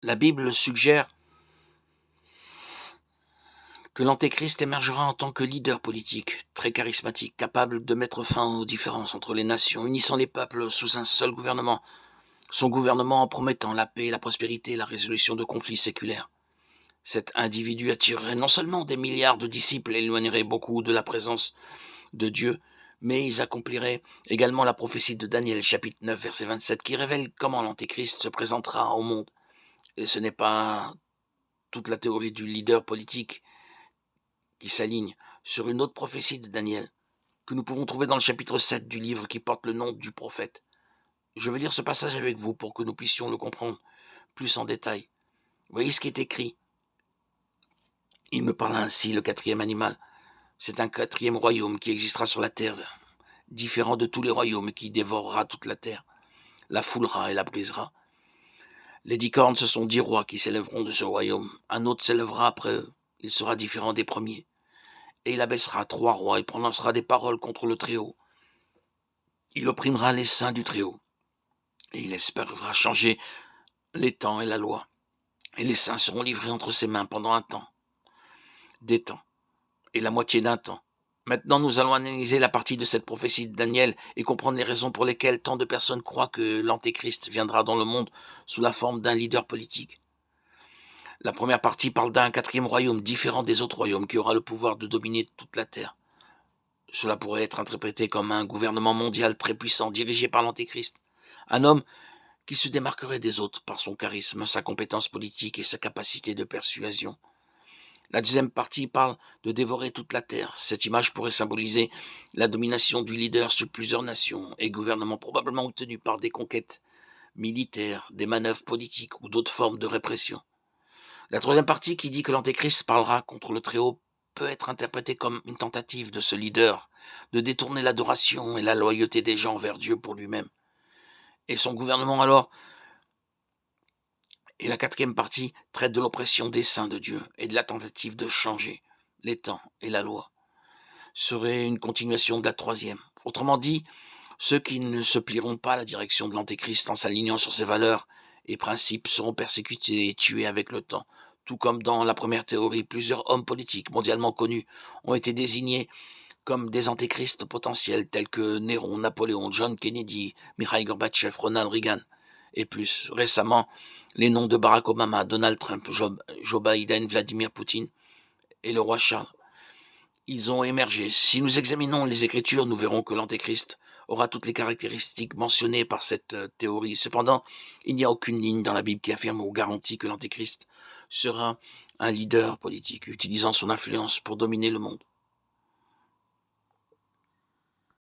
La Bible suggère que l'Antéchrist émergera en tant que leader politique, très charismatique, capable de mettre fin aux différences entre les nations, unissant les peuples sous un seul gouvernement, son gouvernement en promettant la paix, la prospérité et la résolution de conflits séculaires. Cet individu attirerait non seulement des milliards de disciples et éloignerait beaucoup de la présence de Dieu, mais ils accompliraient également la prophétie de Daniel, chapitre 9, verset 27, qui révèle comment l'Antéchrist se présentera au monde. Et ce n'est pas toute la théorie du leader politique qui s'aligne sur une autre prophétie de Daniel, que nous pouvons trouver dans le chapitre 7 du livre qui porte le nom du prophète. Je vais lire ce passage avec vous pour que nous puissions le comprendre plus en détail. Voyez ce qui est écrit. Il me parla ainsi, le quatrième animal. C'est un quatrième royaume qui existera sur la terre, différent de tous les royaumes, qui dévorera toute la terre, la foulera et la brisera. Les 10 cornes, ce sont 10 rois qui s'élèveront de ce royaume. Un autre s'élèvera après eux. Il sera différent des premiers. Et il abaissera 3 rois et prononcera des paroles contre le Très-Haut. Il opprimera les saints du Très-Haut. Et il espérera changer les temps et la loi. Et les saints seront livrés entre ses mains pendant un temps, des temps, et la moitié d'un temps. Maintenant, nous allons analyser la partie de cette prophétie de Daniel et comprendre les raisons pour lesquelles tant de personnes croient que l'Antéchrist viendra dans le monde sous la forme d'un leader politique. La première partie parle d'un quatrième royaume différent des autres royaumes qui aura le pouvoir de dominer toute la terre. Cela pourrait être interprété comme un gouvernement mondial très puissant dirigé par l'Antéchrist. Un homme qui se démarquerait des autres par son charisme, sa compétence politique et sa capacité de persuasion. La deuxième partie parle de dévorer toute la terre. Cette image pourrait symboliser la domination du leader sur plusieurs nations et gouvernements probablement obtenus par des conquêtes militaires, des manœuvres politiques ou d'autres formes de répression. La troisième partie qui dit que l'Antéchrist parlera contre le Très-Haut peut être interprétée comme une tentative de ce leader de détourner l'adoration et la loyauté des gens vers Dieu pour lui-même. Et son gouvernement alors. Et la quatrième partie traite de l'oppression des saints de Dieu et de la tentative de changer les temps et la loi. Serait une continuation de la troisième. Autrement dit, ceux qui ne se plieront pas à la direction de l'Antéchrist en s'alignant sur ses valeurs et principes seront persécutés et tués avec le temps. Tout comme dans la première théorie, plusieurs hommes politiques mondialement connus ont été désignés comme des antéchrists potentiels tels que Néron, Napoléon, John Kennedy, Mikhail Gorbatchev, Ronald Reagan. Et plus récemment, les noms de Barack Obama, Donald Trump, Joe Biden, Vladimir Poutine et le roi Charles. Ils ont émergé. Si nous examinons les Écritures, nous verrons que l'Antéchrist aura toutes les caractéristiques mentionnées par cette théorie. Cependant, il n'y a aucune ligne dans la Bible qui affirme ou garantit que l'Antéchrist sera un leader politique, utilisant son influence pour dominer le monde.